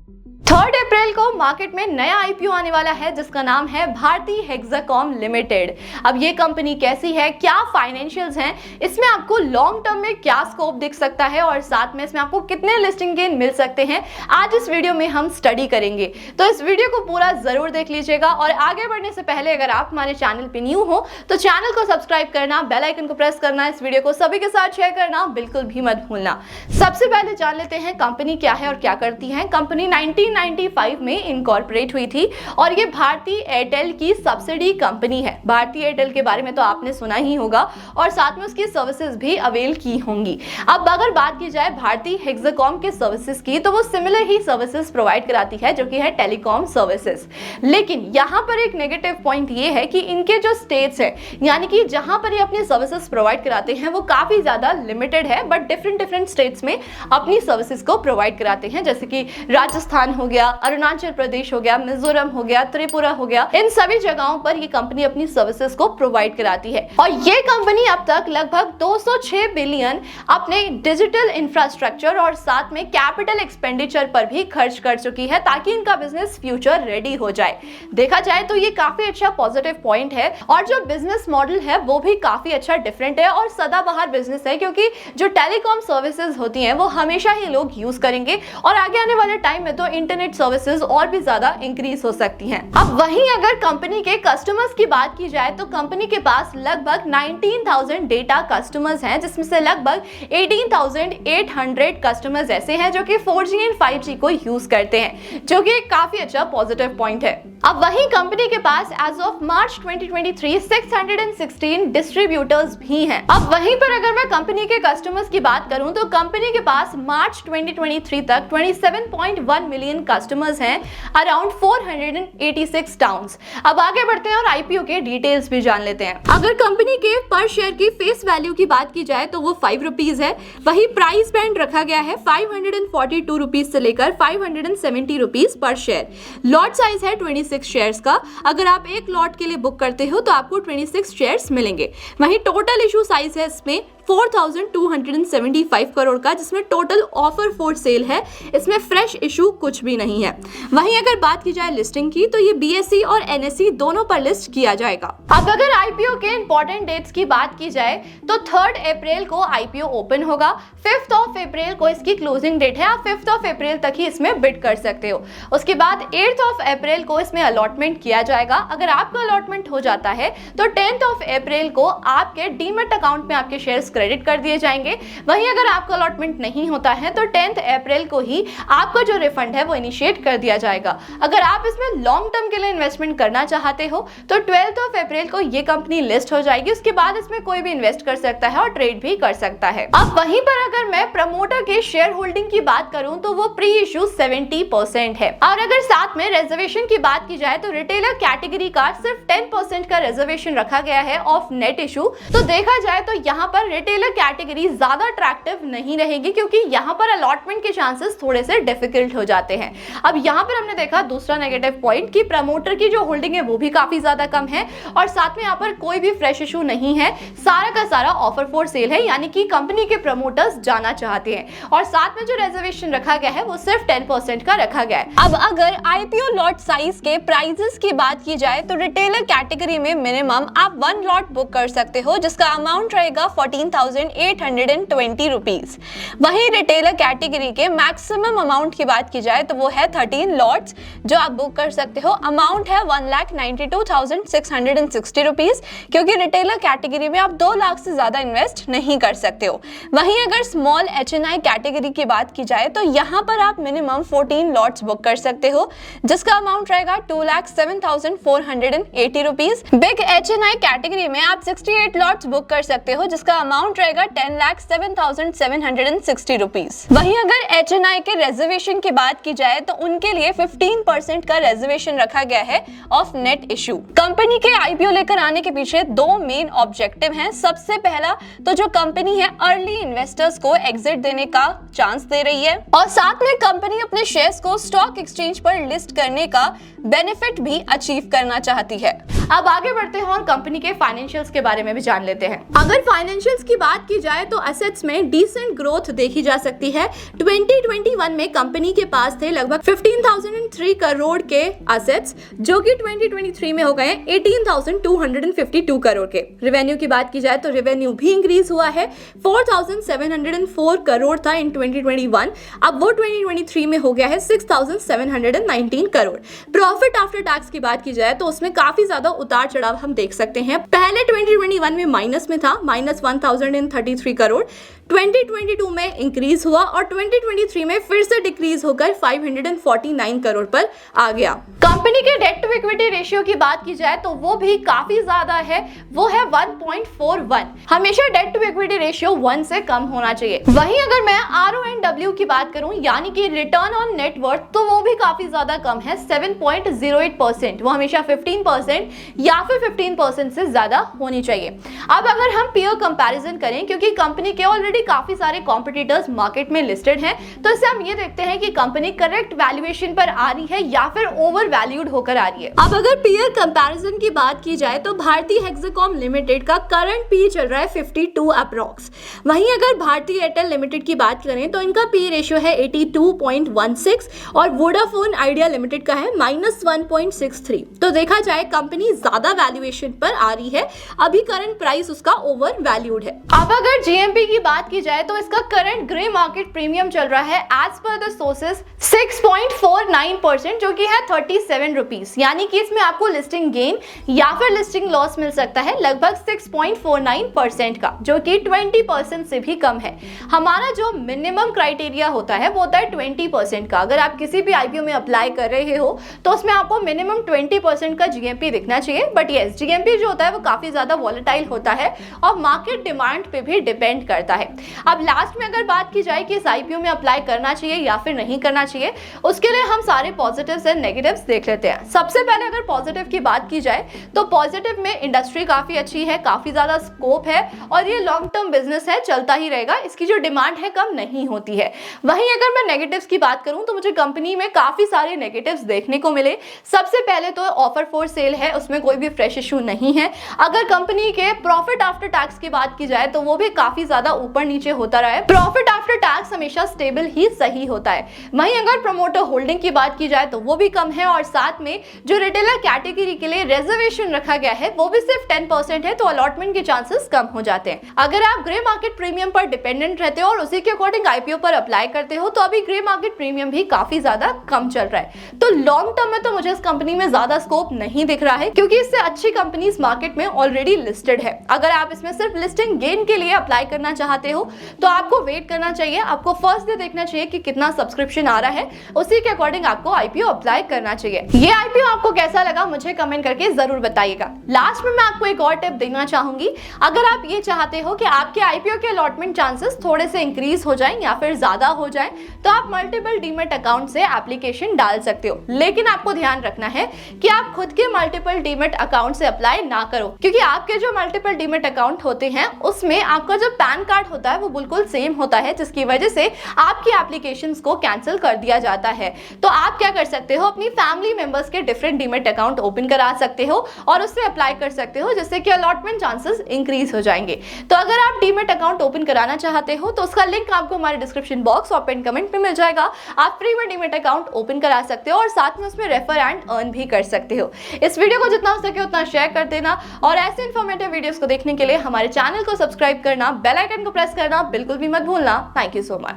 3 अप्रैल को मार्केट में नया आईपीओ आने वाला है जिसका नाम है भारती हेक्साकॉम लिमिटेड। अब ये कंपनी कैसी है, क्या फाइनेंशियल्स हैं, इसमें आपको लॉन्ग टर्म में क्या स्कोप दिख सकता है और साथ में इसमें आपको कितने लिस्टिंग गेन मिल सकते हैं, आज इस वीडियो में हम स्टडी करेंगे। तो इस वीडियो को पूरा जरूर देख लीजिएगा और आगे बढ़ने से पहले अगर आप हमारे चैनल पे न्यू हो तो चैनल को सब्सक्राइब करना, बेल आइकन को प्रेस करना, इस वीडियो को सभी के साथ शेयर करना बिल्कुल भी मत भूलना। सबसे पहले जान लेते हैं कंपनी क्या है और क्या करती है। कंपनी 1995 में इनकॉर्पोरेट हुई थी और ये भारती एयरटेल की सब्सिडी कंपनी है। भारती एयरटेल के बारे में तो आपने सुना ही होगा और साथ में उसकी सर्विसेज भी अवेल की होंगी। अब अगर बात की जाए भारती हेक्साकॉम के सर्विसेज की तो वो सिमिलर ही सर्विसेज प्रोवाइड कराती है जो कि है टेलीकॉम सर्विसेज। लेकिन यहाँ पर एक नेगेटिव पॉइंट ये है कि इनके जो स्टेट्स है यानी कि जहां पर ये अपनी सर्विसेज प्रोवाइड कराते हैं वो काफी ज्यादा लिमिटेड है, बट डिफरेंट स्टेट्स में अपनी सर्विसेज को प्रोवाइड कराते हैं, जैसे कि राजस्थान हो गया, अरुणाचल प्रदेश हो गया, मिजोरम हो गया, त्रिपुरा हो गया। इन सभी जगहों पर ये कंपनी अपनी सर्विसेज को प्रोवाइड कराती है और ये कंपनी अब तक लगभग 206 बिलियन अपने डिजिटल इंफ्रास्ट्रक्चर और साथ में कैपिटल एक्सपेंडिचर पर भी खर्च कर चुकी है ताकि इनका बिजनेस फ्यूचर रेडी हो जाए। देखा जाए तो ये काफी अच्छा पॉजिटिव पॉइंट है और जो बिजनेस मॉडल है वो भी काफी अच्छा डिफरेंट है और सदाबहार बिजनेस है, क्योंकि जो टेलीकॉम सर्विसेज होती हैं वो हमेशा ही लोग यूज करेंगे और आगे आने वाले टाइम में तो इंटरनेट सर्विसेज और भी ज्यादा इंक्रीज हो सकती हैं। अब वहीं अगर कंपनी के कस्टमर्स की बात की जाए तो कंपनी के पास लगभग 19,000 डेटा कस्टमर्स हैं, जिसमें से लगभग 18,800 कस्टमर्स ऐसे हैं जो कि 4G एंड 5G को यूज करते हैं, जो कि एक काफी अच्छा पॉजिटिव पॉइंट है। अब वहीं कंपनी के पास एज ऑफ मार्च 2023 616 डिस्ट्रीब्यूटर्स भी हैं। अब वहीं पर अगर मैं कंपनी के कस्टमर्स की बात करूं तो कंपनी के पास मार्च 2023 तक 27.1 मिलियन कस्टमर्स हैं अराउंड 486 टाउन्स। अब आगे बढ़ते हैं और आईपीओ के डिटेल्स भी जान लेते हैं। अगर कंपनी के पर शेयर की फेस वैल्यू की बात की जाए तो वो 5 रुपीज है। वही प्राइस बैंड रखा गया है 542 रुपीज से लेकर 570 rupees per share. Lot size है 26 शेयर्स का। अगर आप एक लॉट के लिए बुक करते हो तो आपको 26 शेयर्स मिलेंगे। वहीं टोटल इशू साइज है इसमें 4,275 करोड़ का, जिसमें टोटल ऑफर फॉर सेल है, इसमें फ्रेश इशू कुछ भी नहीं है। वहीं अगर बात की जाए लिस्टिंग की तो ये बीएसई और एनएसई दोनों पर लिस्ट किया जाएगा। अब अगर आईपीओ के इंपॉर्टेंट डेट्स की बात की जाए तो 3 अप्रैल को आईपीओ ओपन होगा, 5 अप्रैल को इसकी क्लोजिंग डेट है। आप 5 अप्रैल तक ही इसमें बिड कर सकते हो। उसके बाद 8 अप्रैल को इसमें अलॉटमेंट किया जाएगा। अगर आपका अलॉटमेंट हो जाता है तो 10 अप्रैल को आपके डीमैट अकाउंट में आपके शेयर्स क्रेडिट कर दिए जाएंगे। वहीं अगर आपका अलॉटमेंट नहीं होता है तो 10 अप्रैल को ही आपका जो रिफंड है वो इनिशिएट कर दिया जाएगा। अगर आप इसमें लॉन्ग टर्म के लिए इन्वेस्टमेंट करना चाहते हो तो 12 अप्रैल को ये कंपनी लिस्ट हो जाएगी। उसके बाद इसमें कोई भी इन्वेस्ट कर सकता है और ट्रेड भी कर सकता है। अब वहीं पर अगर मैं प्रमोटर के शेयर होल्डिंग की बात करूं तो वो प्री इशू 70% है। और अगर साथ में रिजर्वेशन की बात की जाए तो रिटेलर कैटेगरी का सिर्फ 10% का रिजर्वेशन रखा गया है ऑफ नेट इशू। तो देखा जाए तो यहाँ पर रिटेलर कैटेगरी ज्यादा अट्रैक्टिव नहीं रहेगी, क्योंकि यहाँ पर अलॉटमेंट के चांसेस थोड़े से डिफिकल्ट हो जाते हैं। अब यहाँ पर हमने देखा दूसरा नेगेटिव पॉइंट कि प्रमोटर की जो होल्डिंग है वो भी काफी ज्यादा कम है और साथ में यहाँ पर कोई भी फ्रेश इशू नहीं है। सारा का सारा ऑफर फॉर सेल है, यानी कि कंपनी के प्रमोटर्स जाना चाहते हैं और साथ में जो रिजर्वेशन रखा गया है वो सिर्फ 10% का रखा गया है। अब अगर आईपीओ लॉट साइज के प्राइजेस की बात की जाए तो रिटेलर कैटेगरी में मिनिमम आप 1 लॉट बुक कर सकते हो, जिसका अमाउंट रहेगा 14,820 रुपीज। वहीं रिटेलर कैटेगरी के मैक्सिमम अमाउंट की बात की जाए तो वो है 13 लॉट्स जो आप बुक कर सकते हो। अमाउंट है 1,92,660 रुपीज, क्योंकि रिटेलर कैटेगरी में आप 2 लाख से ज्यादा इन्वेस्ट नहीं कर सकते हो। वहीं अगर स्मॉल एचएनआई कैटेगरी की बात की जाए तो यहाँ पर आप मिनिमम 14 लॉट्स बुक कर सकते हो, जिसका अमाउंट रहेगा 2,07,480 रुपीज। बिग एचएनआई कैटेगरी में आप 68 लॉट्स बुक कर सकते हो, जिसका अमाउंट रहेगा 10,07,760 रुपीज। वहीं अगर एचएनआई के रिजर्वेशन की बात की जाए तो उनके लिए 15% का रिजर्वेशन रखा गया है ऑफ नेट इशू। कंपनी के आईपीओ लेकर आने के पीछे 2 मेन ऑब्जेक्टिव हैं। सबसे पहला तो जो कंपनी है अर्ली इन्वेस्टर्स को एग्जिट देने का चांस दे रही है और साथ में कंपनी अपने शेयर्स को स्टॉक एक्सचेंज पर लिस्ट करने का बेनिफिट भी अचीव करना चाहती है। अब आगे बढ़ते हैं और कंपनी के फाइनेंशियल्स के बारे में भी जान लेते हैं। अगर फाइनेंशियल्स की की बात की जाए तो एसेट्स में डिसेंट ग्रोथ देखी जा सकती है। 2021 में कंपनी के पास थे लगभग 15,003 करोड़ के एसेट्स, जो कि 2023 में हो गए 18,252 करोड़ के। रेवेन्यू की बात की जाए तो रेवेन्यू भी इंक्रीज हुआ है। 4,704 करोड़ था इन 2021, अब वो 2023 में हो गया है 6,719 करोड़। प्रॉफिट आफ्टर टैक्स की बात की जाए तो उसमें काफी ज्यादा उतार चढ़ाव हम देख सकते हैं। पहले 2021 में माइनस में था, -1,033 करोड़। 2022 में इंक्रीज हुआ और 2023 में फिर से डिक्रीज होकर 549 करोड़ पर आ गया। कंपनी के डेट टू इक्विटी रेशियो की बात की जाए तो वो भी काफी ज्यादा है, वो है 1.41। हमेशा डेट टू इक्विटी रेशियो 1 से कम होना चाहिए। वहीं अगर मैं RONW की बात करूं यानी कि रिटर्न ऑन नेट वर्थ, तो वो भी काफी ज्यादा कम है, 7.08%। वो हमेशा 15% या फिर 15% से ज्यादा होनी चाहिए। अब अगर हम पीयर कंपैरिजन करें, क्योंकि कंपनी के ऑलरेडी काफी सारे कॉम्पिटिटर्स मार्केट में लिस्टेड हैं, तो इससे हम ये देखते हैं कि कंपनी करेक्ट वैल्यूएशन पर आ रही है या फिर ओवर वैल्यूड होकर आ रही है। अब अगर पीयर कंपैरिजन की बात की जाए तो भारती हेक्साकॉम लिमिटेड का करंट पी चल रहा है 52 अप्रॉक्स। वहीं अगर भारती एयरटेल लिमिटेड की बात करें तो इनका पी रेशियो है 82.16 और वोडाफोन आइडिया लिमिटेड का है -1.63। तो देखा जाए कंपनी ज्यादा वैल्यूएशन पर आ रही है, अभी करंट प्राइस उसका ओवर वैल्यूड है। अब अगर जीएमपी की बात की जाए तो इसका करंट ग्रे मार्केट प्रीमियम चल रहा है एज पर द सोर्सेस 6.49%, जो कि है 37 रुपीस। यानी कि इसमें आपको लिस्टिंग गेन या फिर लिस्टिंग लॉस मिल सकता है लगभग 6.49% का, जो कि 20% से भी कम है। हमारा जो मिनिमम क्राइटेरिया होता है वो होता है 20% का। अगर आप किसी भी आईपीओ में अप्लाई कर रहे हो तो उसमें आपको मिनिमम 20% का जीएमपी दिखना चाहिए। बट यस, जीएमपी जो होता है वो काफी ज्यादा वॉलेटाइल होता है और मार्केट डिमांड पे भी डिपेंड करता है। अब लास्ट में अगर बात की जाए कि इस आईपीओ में अप्लाई करना चाहिए या फिर नहीं करना चाहिए, उसके लिए हम सारे पॉजिटिव्स एंड नेगेटिव्स देख लेते हैं। सबसे पहले अगर पॉजिटिव की बात की जाए तो पॉजिटिव में इंडस्ट्री काफी अच्छी है, काफी ज्यादा स्कोप है और ये लॉन्ग टर्म बिजनेस है, चलता ही रहेगा, इसकी जो डिमांड है कम नहीं होती है। वहीं अगर मैं नेगेटिव्स की बात करूं तो मुझे कंपनी में काफी सारे नेगेटिव्स देखने को मिले। सबसे पहले तो ऑफर फॉर सेल है, उसमें कोई भी फ्रेश इशू नहीं है। अगर कंपनी के प्रॉफिट आफ्टर टैक्स की बात की जाए तो वो भी काफी ज्यादा ऊपर नीचे होता रहा है। प्रॉफिट आफ्टर टैक्स हमेशा स्टेबल ही सही होता है। वहीं अगर प्रमोटर होल्डिंग की बात की जाए तो वो भी कम है और साथ में जो रिटेलर कैटेगरी के लिए रिजर्वेशन रखा गया है वो भी सिर्फ 10% है, तो अलॉटमेंट के चांसेस कम हो जाते हैं। अगर आप ग्रे मार्केट प्रीमियम पर डिपेंडेंट रहते हो और उसी के अकॉर्डिंग आईपीओ पर अप्लाई करते हो तो अभी ग्रे मार्केट प्रीमियम भी काफी ज्यादा कम चल रहा है। तो लॉन्ग टर्म में तो मुझे इस कंपनी में ज्यादा स्कोप नहीं दिख रहा है, क्योंकि इससे अच्छी कंपनीज मार्केट में ऑलरेडी लिस्टेड है। अगर आप इसमें सिर्फ लिस्टिंग गेन के लिए अप्लाई करना चाहते हो तो आपको वेट करना चाहिए। आपको फर्स्ट डे देखना चाहिए कि कितना सब्सक्रिप्शन आ रहा है, उसी के अकॉर्डिंग आपको आईपीओ अप्लाई करना चाहिए। ये आईपीओ आपको कैसा लगा मुझे कमेंट करके जरूर बताइएगा। लास्ट में मैं आपको एक और टिप देना चाहूंगी। अगर आप ये चाहते हो कि आपके आईपीओ के अलॉटमेंट चांसेस थोड़े से इंक्रीज हो जाएं या फिर ज्यादा हो जाएं, तो आप मल्टीपल डीमेट अकाउंट से एप्लीकेशन डाल सकते हो। लेकिन आपको ध्यान रखना है कि आप खुद के मल्टीपल डीमेट अकाउंट से अप्लाई ना करो, क्योंकि आपके जो मल्टीपल डीमेट अकाउंट होते हैं उसमें आपका जो पैन कार्ड होता है वो बिल्कुल सेम होता है, जिसकी वजह से आपकी एप्लीकेशंस को कैंसिल कर दिया जाता है। तो आप क्या कर सकते हो, अपनी फैमिली मेंबर्स के डिफरेंट डीमेट अकाउंट ओपन करा सकते हो और उससे अप्लाई कर सकते हो, जिससे कि अलॉटमेंट चांसेस इंक्रीज हो जाएंगे। तो अगर आप डीमेट अकाउंट ओपन कराना चाहते हो तो उसका लिंक आपको हमारे डिस्क्रिप्शन बॉक्स और पिन कमेंट में मिल जाएगा। आप फ्री में डीमेट अकाउंट ओपन करा सकते हो और साथ में उसमें रेफर एंड अर्न भी कर सकते हो। इस वीडियो को जितना हो सके उतना शेयर कर देना और ऐसे इंफॉर्मेटिव वीडियोस को देखने के लिए हमारे चैनल को सब्सक्राइब करना, बेल आइकन को प्रेस करना बिल्कुल भी मत भूलना। Thank you so much.